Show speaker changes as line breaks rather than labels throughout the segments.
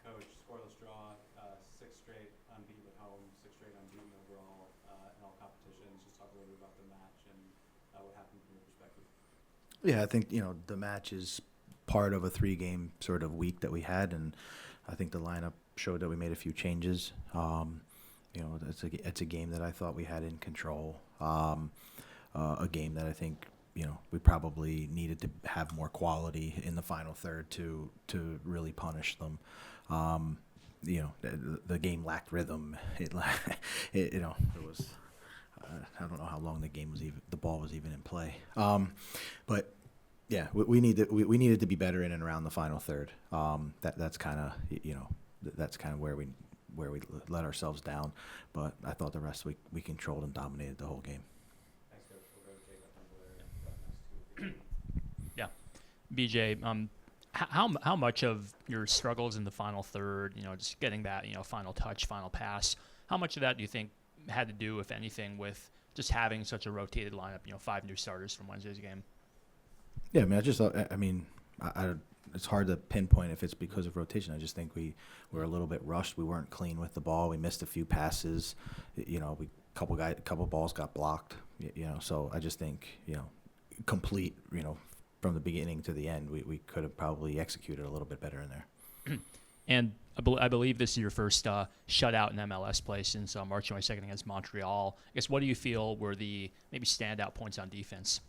Coach, scoreless draw, six straight unbeaten at home, six straight unbeaten overall in all competitions. Just talk a little bit about the match and what happened from your perspective.
Yeah, I think, the match is part of a 3-game sort of week that we had, and I think the lineup showed that we made a few changes. It's a game that I thought we had in control. A game that I think, we probably needed to have more quality in the final third to really punish them. The game lacked rhythm. It was. I don't know how long the ball was even in play. But yeah, we needed to be better in and around the final third. That's kind of where we let ourselves down. But I thought the rest we controlled and dominated the whole game.
Thanks, Coach. We'll go to Jake up on the next two.
Yeah, BJ. How much of your struggles in the final third, just getting that, final touch, final pass, how much of that do you think had to do, if anything, with just having such a rotated lineup, 5 new starters from Wednesday's game?
Yeah, it's hard to pinpoint if it's because of rotation. I just think we were a little bit rushed. We weren't clean with the ball. We missed a few passes. Couple balls got blocked. So I just think, complete, from the beginning to the end, we could have probably executed a little bit better in there.
And I believe this is your first shutout in MLS play since March 22nd against Montreal. I guess, what do you feel were the maybe standout points on defense?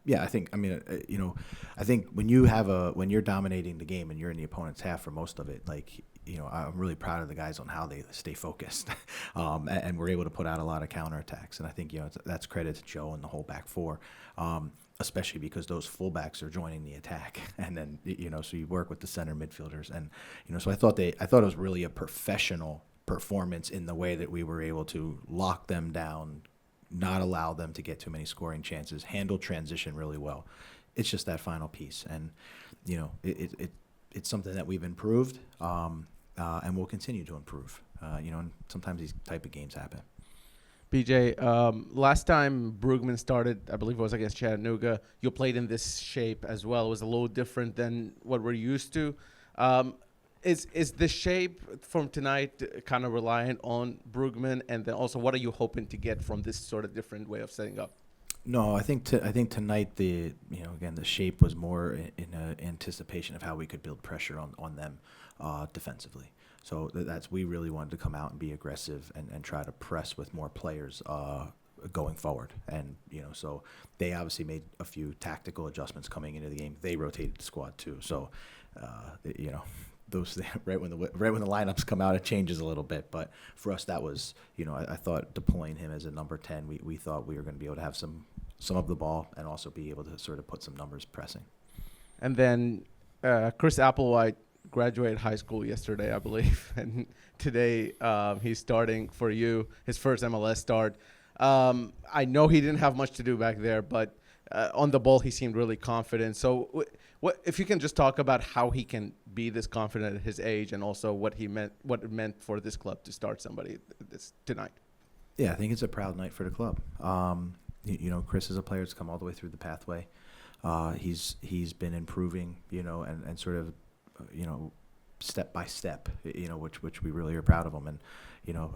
Yeah, I think when you're dominating the game and you're in the opponent's half for most of it, I'm really proud of the guys on how they stay focused, and we're able to put out a lot of counterattacks. And I think that's credit to Joe and the whole back four, especially because those fullbacks are joining the attack, and then so you work with the center midfielders, and so I thought it was really a professional performance in the way that we were able to lock them down, not allow them to get too many scoring chances, handle transition really well. It's just that final piece, and it's something that we've improved, and we'll continue to improve. And sometimes these type of games happen.
BJ, last time Bugman started, I believe it was against Chattanooga, you played in this shape as well. It was a little different than what we're used to. Is the shape from tonight kind of reliant on Bugman? And then also, what are you hoping to get from this sort of different way of setting up?
No, I think tonight the shape was more in anticipation of how we could build pressure on them defensively. So we really wanted to come out and be aggressive and try to press with more players going forward. And so they obviously made a few tactical adjustments coming into the game. They rotated the squad too. So those right when the lineups come out, it changes a little bit. But for us, that was I thought deploying him as a number 10, we thought we were going to be able to have some of the ball and also be able to sort of put some numbers pressing.
And then Chris Appleite graduated high school yesterday, I believe, and today he's starting for you, his first MLS start. I know he didn't have much to do back there, but on the ball he seemed really confident. So what if you can just talk about how he can be this confident at his age, and also what it meant for this club to start somebody tonight?
Yeah, I think it's a proud night for the club. Chris is a player that's come all the way through the pathway. He's been improving, and sort of, step by step, which we really are proud of him. And,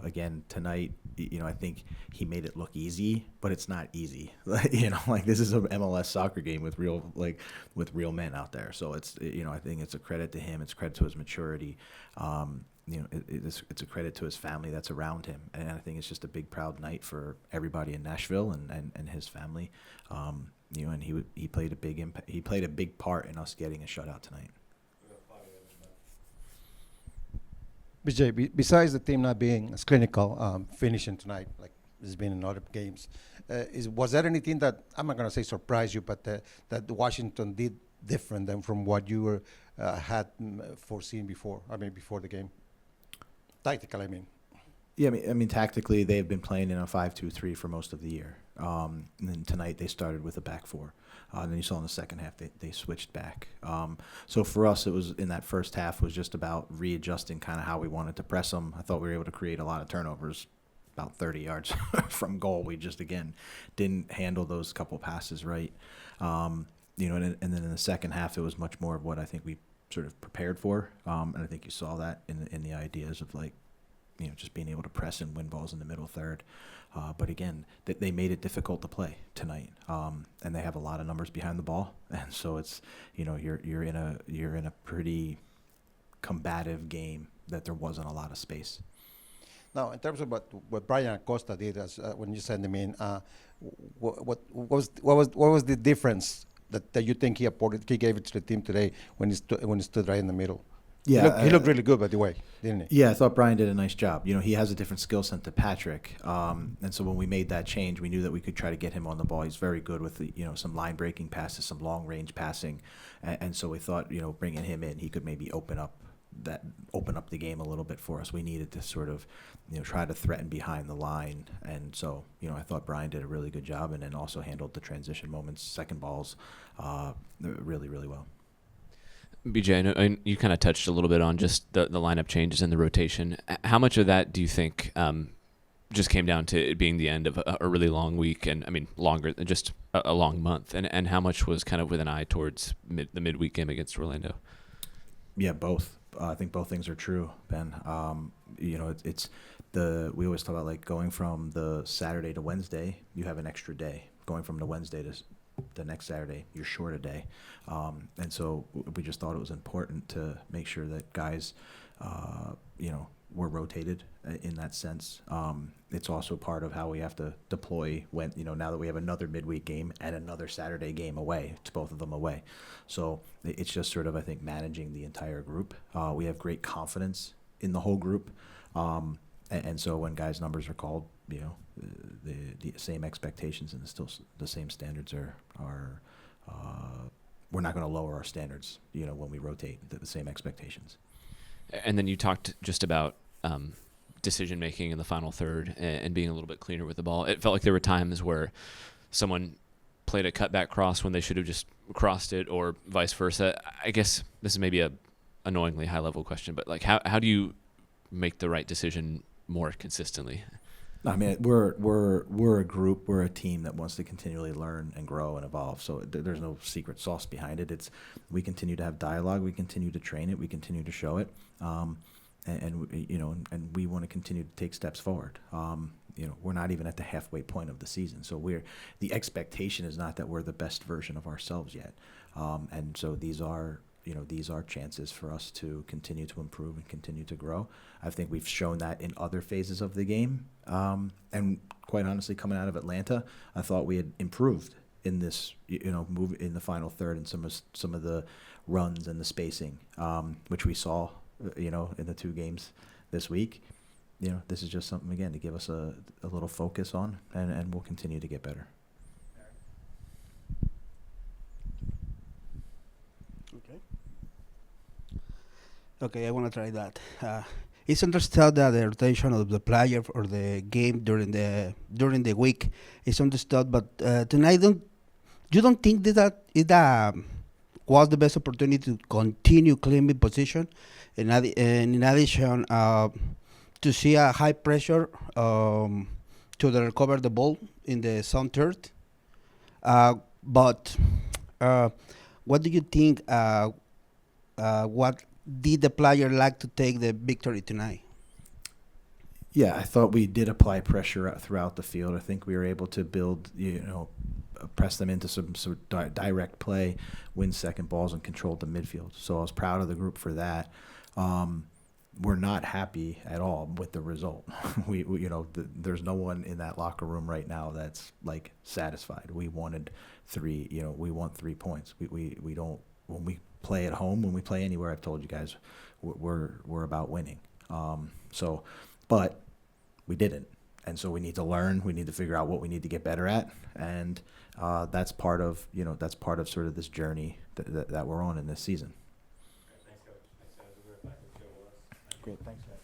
again, tonight, I think he made it look easy, but it's not easy. This is an MLS soccer game with real men out there. So it's, I think it's a credit to him. It's credit to his maturity. It's a credit to his family that's around him. And I think it's just a big, proud night for everybody in Nashville and his family. And he played a big impact. He played a big part in us getting a shutout tonight.
BJ, besides the team not being as clinical, finishing tonight, like it's been in other games, was there anything that, I'm not going to say surprised you, but that Washington did different than from what you had foreseen before? Before the game, tactical, I mean.
Yeah, I mean tactically they've been playing in a 5-2-3 for most of the year. And then tonight they started with a back four. And then you saw in the second half they switched back. So for us, it was in that first half was just about readjusting kind of how we wanted to press them. I thought we were able to create a lot of turnovers, about 30 yards from goal. We just, again, didn't handle those couple passes right. And then in the second half, it was much more of what I think we sort of prepared for. And I think you saw that in the ideas of like, just being able to press and win balls in the middle third. But again, they made it difficult to play tonight. And they have a lot of numbers behind the ball. And so it's, you're in a pretty combative game that there wasn't a lot of space.
Now, in terms of what Brian Costa did when you sent him in, what was the difference that you think he gave it to the team today when he stood right in the middle?
Yeah,
he looked really good, by the way, didn't he?
Yeah, I thought Brian did a nice job. He has a different skill set to Patrick, and so when we made that change, we knew that we could try to get him on the ball. He's very good with some line breaking passes, some long range passing, and so we thought bringing him in, he could maybe open up the game a little bit for us. We needed to sort of try to threaten behind the line, and so I thought Brian did a really good job, and then also handled the transition moments, second balls, really, really well.
BJ, I know you kind of touched a little bit on just the lineup changes and the rotation. How much of that do you think just came down to it being the end of a really long week, and I mean longer than just a long month, and how much was kind of with an eye towards the midweek game against Orlando?
Yeah, both. I think both things are true, Ben. It's we always talk about like going from the Saturday to Wednesday, you have an extra day. Going from the Wednesday to the next Saturday, you're short a day. And so we just thought it was important to make sure that guys, were rotated in that sense. It's also part of how we have to deploy when, now that we have another midweek game and another Saturday game away, it's both of them away. So it's just sort of, I think, managing the entire group. We have great confidence in the whole group. And so when guys' numbers are called, the same expectations and still the same standards are we're not going to lower our standards, when we rotate the same expectations.
And then you talked just about decision making in the final third and being a little bit cleaner with the ball. It felt like there were times where someone played a cutback cross when they should have just crossed it, or vice versa. I guess this is maybe a annoyingly high level question, but like how do you make the right decision more consistently?
I mean, we're a group, we're a team that wants to continually learn and grow and evolve. So there's no secret sauce behind it. We continue to have dialogue, we continue to train it, we continue to show it, and we want to continue to take steps forward. We're not even at the halfway point of the season, so the expectation is not that we're the best version of ourselves yet, and so these are chances for us to continue to improve and continue to grow. I think we've shown that in other phases of the game. And quite honestly, coming out of Atlanta, I thought we had improved in this, move in the final third and some of the runs and the spacing, which we saw, in the two games this week. This is just something, again, to give us a little focus on, and we'll continue to get better.
Okay, I want to try that. It's understood that the rotation of the player or the game during the week is understood, but tonight, you don't think that it was the best opportunity to continue claiming position, in addition to see a high pressure to recover the ball in the sound third. But what do you think? What did the player like to take the victory tonight?
Yeah, I thought we did apply pressure throughout the field. I think we were able to build, press them into some direct play, win second balls, and control the midfield. So I was proud of the group for that. We're not happy at all with the result. There's no one in that locker room right now that's like satisfied. We wanted we want 3 points. We don't, when we play at home, when we play anywhere, I've told you guys, we're about winning. But we didn't, and so we need to learn. We need to figure out what we need to get better at, and that's part of sort of this journey that we're on in this season.
Thanks, Coach. Thanks, guys. We'll be right back with Joe Willis.
Great, thanks, guys.